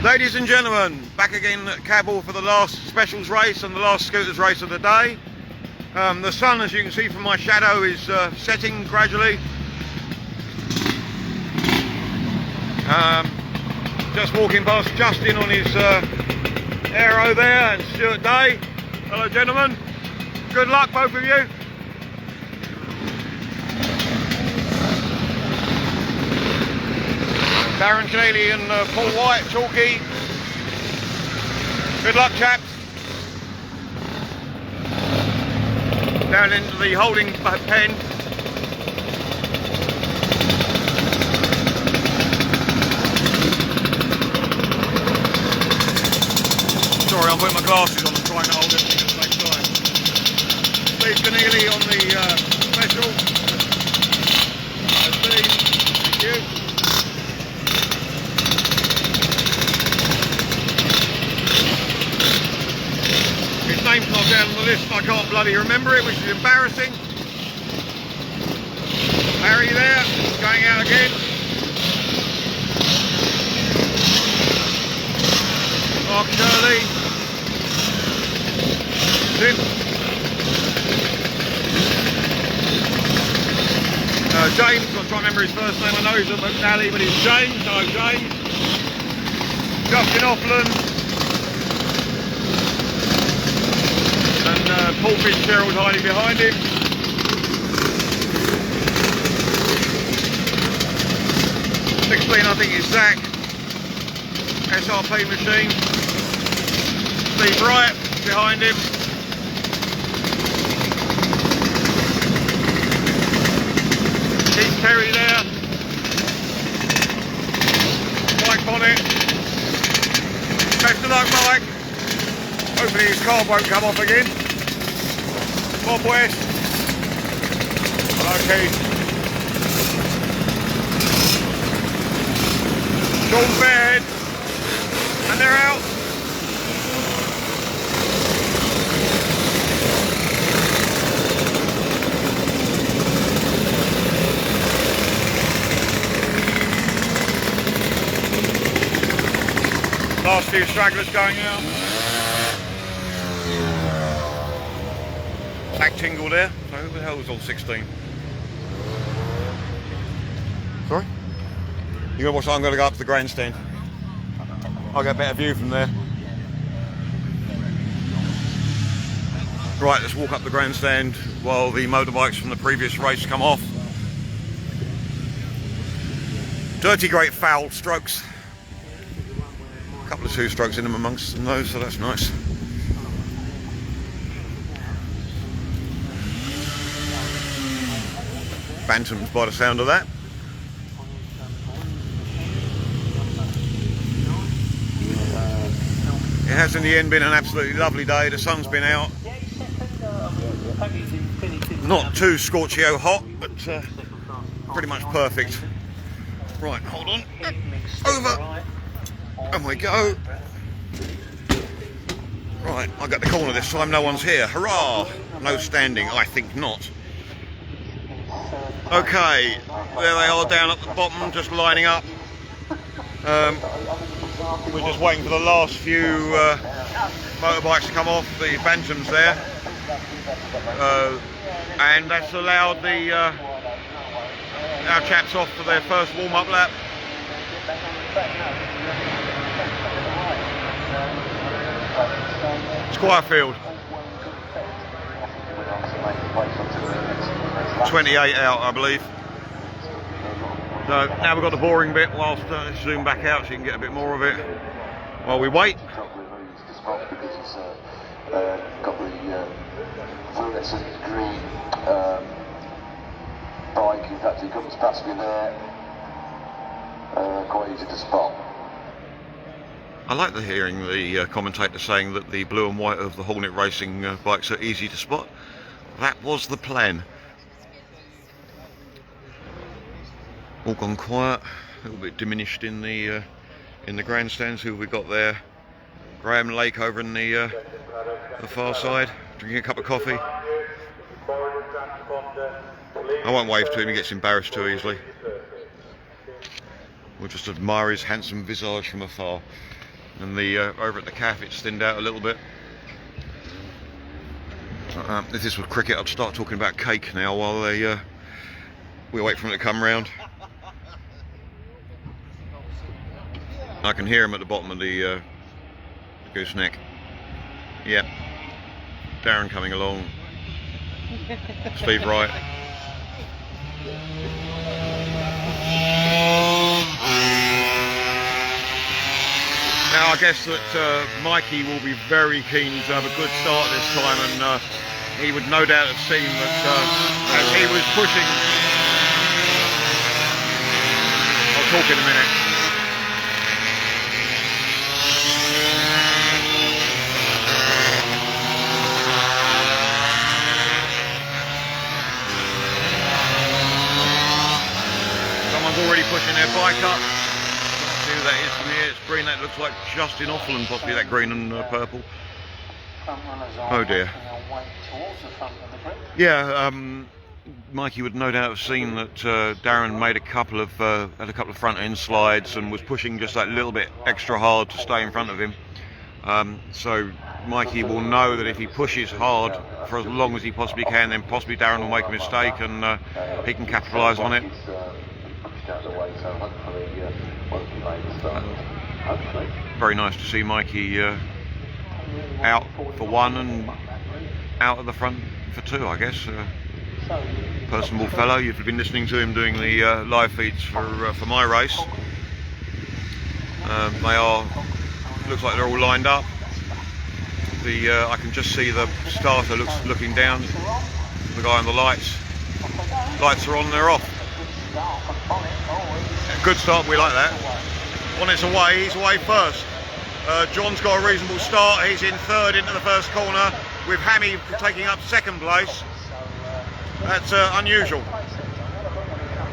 Ladies and gentlemen, back again at Cadwell for the last specials race and the last scooters race of the day. The sun, as you can see from my shadow, is setting gradually. Just walking past Justin on his aero there, and Stuart Day. Hello gentlemen, good luck both of you. Darren Keneally and Paul White, Chalky. Good luck chaps. Down into the holding pen. Sorry, I'm putting my glasses on and trying to hold everything at the same time. Steve Keneally on the special. Steve, thank you. His name's not down on the list, I can't bloody remember it, which is embarrassing. Harry there, going out again. Mark Shirley. James, I'm trying to remember his first name, I know he's at McNally, but he's James, no James. Justin Offland. And Paul Fitzgerald hiding behind him. '16, I think, is Zach. SRP machine. Steve Wright behind him. Keith Terry there. Mike Bonnet. Best of luck, Mike. Hopefully his car won't come off again. Bob West. Hello Keith. Sean Fairhead. And they're out. Last few stragglers going out. Back tingle there. So who the hell was on 16? Sorry? You're gonna watch. I'm gonna go up to the grandstand. I'll get a better view from there. Right, let's walk up the grandstand while the motorbikes from the previous race come off. Dirty Great foul strokes. A couple of two strokes in them amongst those, so that's nice. Bantams by the sound of that. It has in the end been an absolutely lovely day. The sun's been out. Not too scorchio hot, but pretty much perfect. Right, hold on. Over. And we go. Right, I got the corner this time, no one's here. Hurrah! No standing, I think not. Okay, there they are down at the bottom, just lining up. We're just waiting for the last few motorbikes to come off, the Bantams there. And that's allowed the our chaps off for their first warm-up lap. Squirefield. 28 out, I believe. So now we've got the boring bit whilst zoom back out so you can get a bit more of it while we wait. Got the fluorescent green bike. In fact, he comes past me there. Quite easy to spot. I like hearing the commentator saying that the blue and white of the Hornet Racing bikes are easy to spot. That was the plan. All gone quiet, a little bit diminished in the grandstands. Who have we got there? Graham Lake over in the far side, drinking a cup of coffee. I won't wave to him, he gets embarrassed too easily. We'll just admire his handsome visage from afar. and the over at the calf it's thinned out a little bit. If this was cricket, I'd start talking about cake now while we wait for them to come round. I can hear him at the bottom of the gooseneck. Yep. Darren coming along. Steve Wright. Now I guess that Mikey will be very keen to have a good start this time, and he would no doubt have seen that as he was pushing. I'll talk in a minute. Already pushing their bike up. Can't see who that is from here. It's green. That looks like Justin Offland, possibly, that green and purple. Oh dear. Yeah, Mikey would no doubt have seen that Darren made had a couple of front end slides and was pushing just that little bit extra hard to stay in front of him. So Mikey will know that if he pushes hard for as long as he possibly can, then possibly Darren will make a mistake and he can capitalise on it. Very nice to see Mikey out for one and out of the front for two, I guess. Personable fellow. You've been listening to him doing the live feeds for my race. They are. Looks like they're all lined up. I can just see the starter looking down. The guy on the lights. Lights are on. They're off. Good start, we like that. On its away, he's away first. John's got a reasonable start, he's in third into the first corner, with Hammy taking up second place. That's unusual.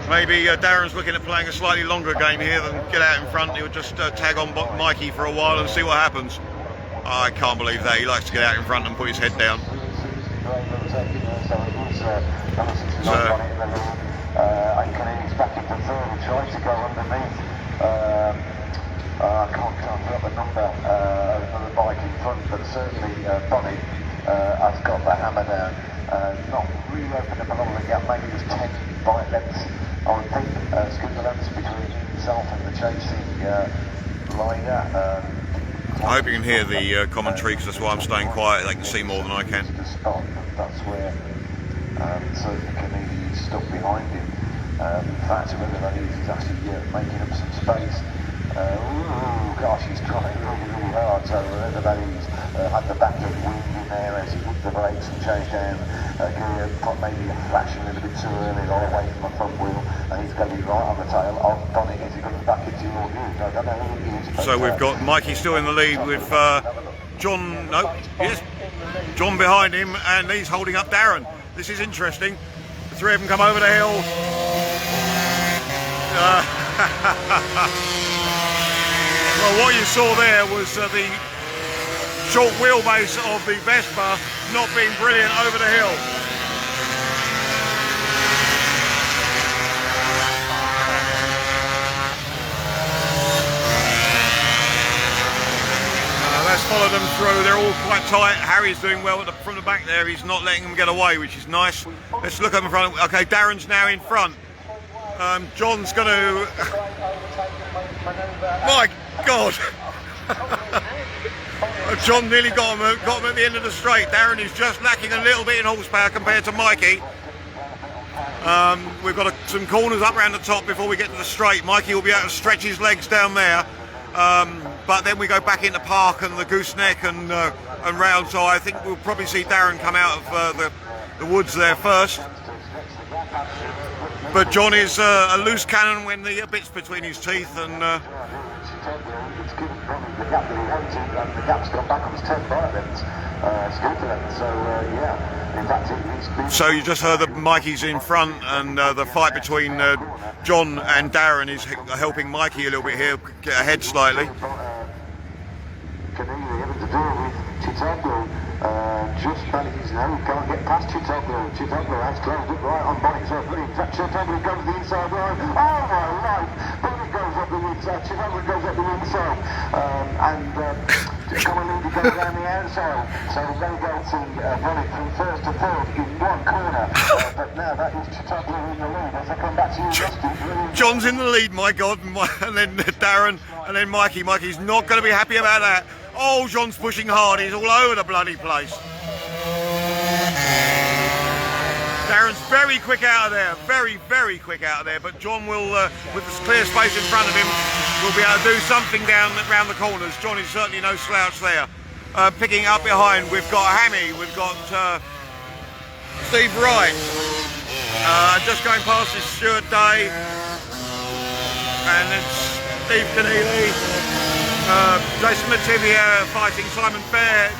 Maybe Darren's looking at playing a slightly longer game here than get out in front. He'll just tag on Mikey for a while and see what happens. I can't believe that, he likes to get out in front and put his head down. I can he's back into third and trying to go underneath. I can't put up the number of the bike in front, but certainly Bonnie has got the hammer down. Not really opened up a lot of the gap, maybe just 10 bike lengths, I would think, scooter lengths between himself and the chasing rider. I hope you can hear the commentary, because that's why I'm staying quiet. They can see more than I can. That's where certainly Canadian stuck behind him. In fact, whether that is, he's actually making up some space. Gosh, he's trying really hard. So whether that is, had the back of wind in there as he hit the brakes and changed down gear, maybe flashing a little bit too early or away from the front wheel, and he's going to be right on the tail of Bonnie as he comes back into your view. I don't know who it is. So we've got Mikey still in the lead with John behind him, and he's holding up Darren. This is interesting. The three of them come over the hill. Well, what you saw there was the short wheelbase of the Vespa not being brilliant over the hill. Let's follow them through. They're all quite tight. Harry's doing well from the back there. He's not letting them get away, which is nice. Let's look up in front. Okay, Darren's now in front. John's going to... My God! John nearly got him at the end of the straight. Darren is just lacking a little bit in horsepower compared to Mikey. We've got some corners up around the top before we get to the straight. Mikey will be able to stretch his legs down there. But then we go back into park and the gooseneck and round, so I think we'll probably see Darren come out of the woods there first. But John is a loose cannon when the bit's between his teeth, and the gap's gone back on his 10 bike lengths, scooter lengths, so in fact so you just heard that Mikey's in front, and the fight between John and Darren is helping Mikey a little bit here, get ahead slightly. Just manages now, can't get past Chitoglu. Chitoglu has closed up right on Bonnie, so in fact Chitoglu goes the inside line. Oh my life! Bonnie goes up the inside, Chitoglu goes up the inside. and come and lead to go down the outside. So we're going to run it from first to third in one corner. But now that is Cadwell in the lead as I come back to you, Justin. John's in the lead, my God, and then Darren, and then Mikey. Mikey's not going to be happy about that. Oh, John's pushing hard. He's all over the bloody place. Darren's very quick out of there, very quick out of there, but John will, with this clear space in front of him, will be able to do something down around the corners. John is certainly no slouch there. Picking up behind, we've got Hammy, we've got Steve Wright, just going past is Stuart Day, and it's Steve Keneally, Jason Mativia fighting Simon Fair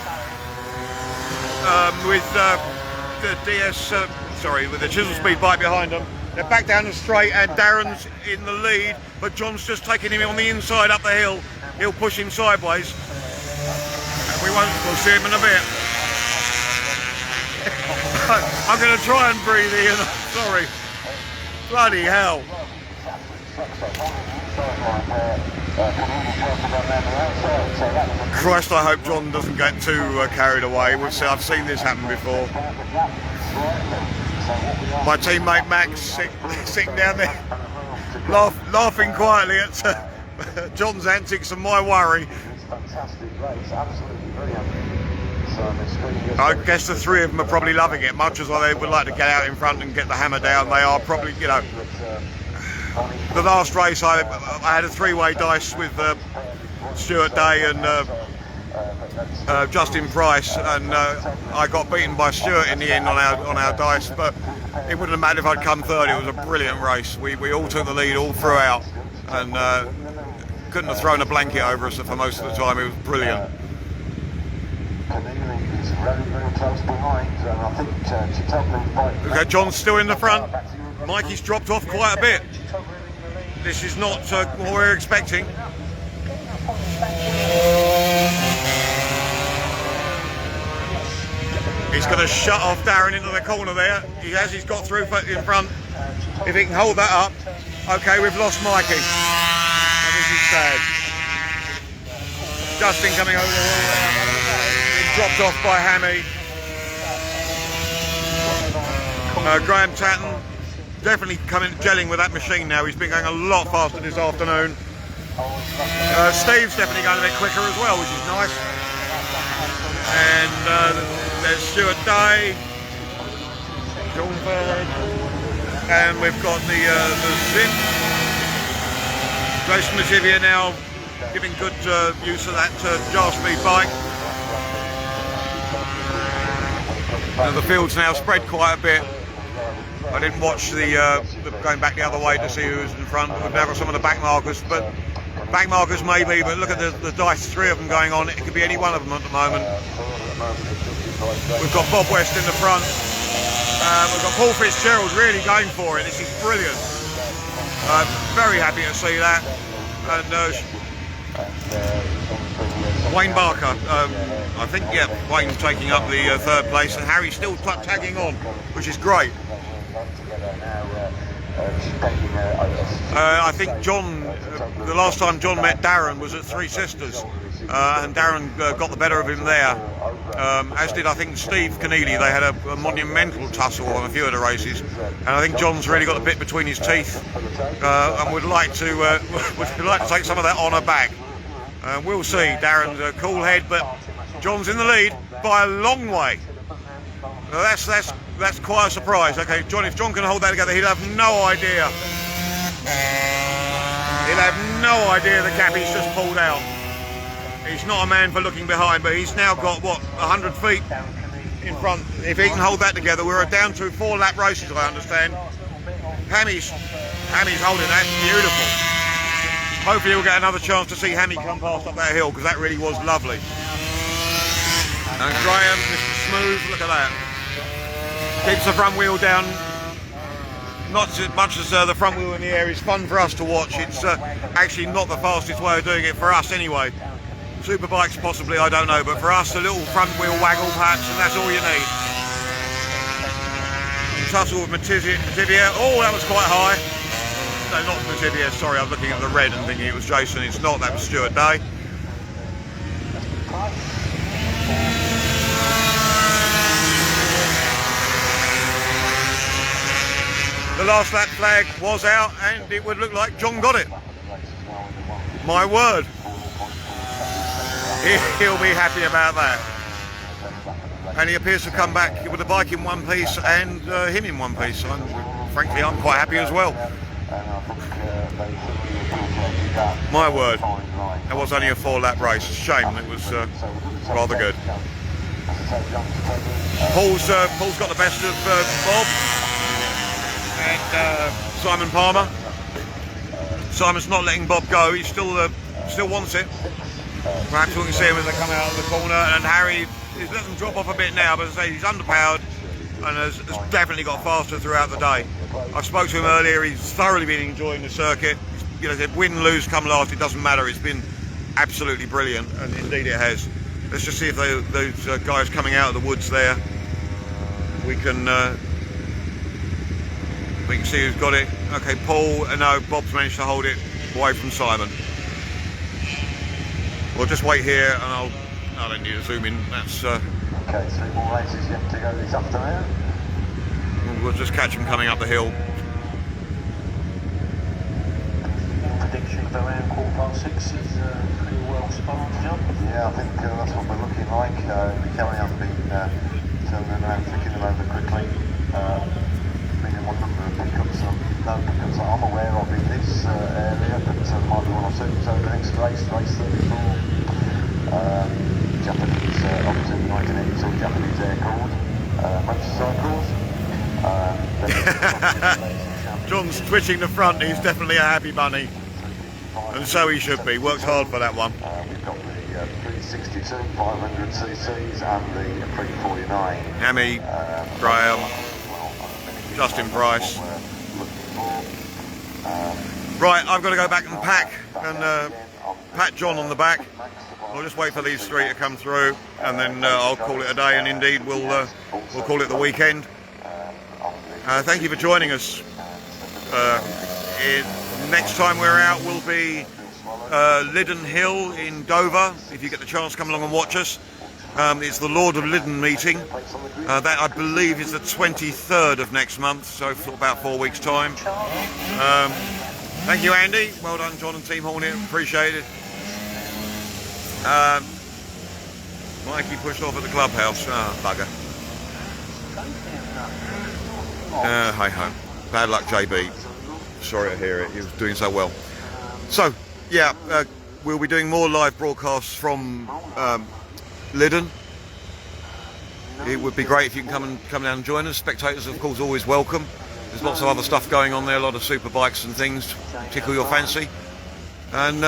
with with the Chisel Speed bike behind them. They're back down the straight and Darren's in the lead, but John's just taking him on the inside up the hill. He'll push him sideways. And we'll see him in a bit. I'm going to try and breathe in. Sorry. Bloody hell. Christ, I hope John doesn't get too carried away. I've seen this happen before. My teammate Max sitting down there laughing quietly at John's antics and my worry. I guess the three of them are probably loving it, much as they would like to get out in front and get the hammer down. They are probably, you know, the last race I had a three-way dice with Stuart Day and Justin Price, and I got beaten by Stuart in the end on our dice, but it wouldn't have mattered if I'd come third. It was a brilliant race. We all took the lead all throughout, and couldn't have thrown a blanket over us for most of the time. It was brilliant. Okay, John's still in the front. Mikey's dropped off quite a bit. This is not what we're expecting. He's going to shut off Darren into the corner there. He's got through in front. If he can hold that up. Okay, we've lost Mikey. And this is sad. Justin coming over the wall there. He's dropped off by Hammy. Graham Tatton definitely gelling with that machine now. He's been going a lot faster this afternoon. Steve's definitely going a bit quicker as well, which is nice. And there's Stuart Day, John Bird, and we've got the Zip. Jason Mativia now giving good use of that jar speed bike. And the field's now spread quite a bit. I didn't watch the going back the other way to see who's in front. We've now got some of the back markers, but back markers maybe, but look at the dice, three of them going on. It could be any one of them at the moment. We've got Bob West in the front. We've got Paul Fitzgerald really going for it. This is brilliant. Very happy to see that. And Wayne Barker, I think, yeah, Wayne taking up the third place, and Harry still tagging on, which is great. I think John, the last time John met Darren was at Three Sisters, and Darren got the better of him there, as did I think Steve Keneally. They had a monumental tussle on a few of the races, and I think John's really got the bit between his teeth, and would like to take some of that honour back. We'll see. Darren's a cool head, but John's in the lead by a long way. That's quite a surprise. Okay, John, if John can hold that together, he'll have no idea. He'll have no idea the Cappy's just pulled out. He's not a man for looking behind, but he's now got, what, 100 feet in front. If he can hold that together, we're down to 4 lap races, I understand. Hammy's holding that. Beautiful. Hopefully we'll get another chance to see Hammy come past up that hill, because that really was lovely. And Graham, Mr. Smooth, look at that. Keeps the front wheel down. Not as much as the front wheel in the air is fun for us to watch. It's actually not the fastest way of doing it for us anyway. Superbikes possibly, I don't know, but for us a little front wheel waggle perhaps, and that's all you need. Tussle with Mativia. Oh, that was quite high. No, not Mativia, sorry, I was looking at the red and thinking it was Jason. It's not, that was Stuart Day. The last lap flag was out and it would look like John got it. My word. He'll be happy about that. And he appears to come back with the bike in one piece and him in one piece. Frankly, I'm quite happy as well. My word. That was only a 4-lap race. Shame, it was rather good. Paul's got the best of Bob and Simon Palmer. Simon's not letting Bob go. He still wants it. Perhaps we can see him as they come out of the corner. And Harry, he's let them drop off a bit now, but as I say, he's underpowered and has definitely got faster throughout the day. I spoke to him earlier. He's thoroughly been enjoying the circuit. You know, win, lose, come last, it doesn't matter. It's been absolutely brilliant, and indeed it has. Let's just see if those guys coming out of the woods there, we can see who's got it. Okay, Paul, no, Bob's managed to hold it away from Simon. We'll just wait here, and I don't need to zoom in. That's okay. 3 more races yet to go this afternoon. We'll just catch him coming up the hill. Prediction of around 6:15 is pretty well spot, John. Yeah, I think that's what we're looking like. Kelly has been turning around, flicking them over quickly. Been in one number of pickups, no pickups that I'm aware of in this area, but there might be 1 or 2. So the next race 34. Japanese, up to 1982 Japanese Air Corps motorcycles. John's twitching the front. He's definitely a happy bunny, and so he should be. Worked hard for that one. We've got the 362 500cc's and the 349. Hammy, Graham, Justin Price. Right, I've got to go back and pack and pat John on the back. I'll just wait for these 3 to come through, and then I'll call it a day. And indeed, we'll call it the weekend. Thank you for joining us. Next time we're out will be Liddon Hill in Dover. If you get the chance, come along and watch us. It's the Lord of Liddon meeting. That, I believe, is the 23rd of next month, so for about 4 weeks' time. Thank you, Andy. Well done, John and Team Hornet. Appreciate it. Mikey pushed off at the clubhouse. Bugger. Hi ho. Bad luck, JB. Sorry to hear it. He was doing so well. So, yeah, we'll be doing more live broadcasts from Liddon. It would be great if you can come down and join us. Spectators, of course, always welcome. There's lots of other stuff going on there, a lot of super bikes and things tickle your fancy. And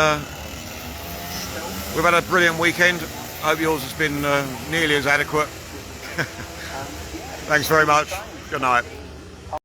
we've had a brilliant weekend. I hope yours has been nearly as adequate. Thanks very much. Good night.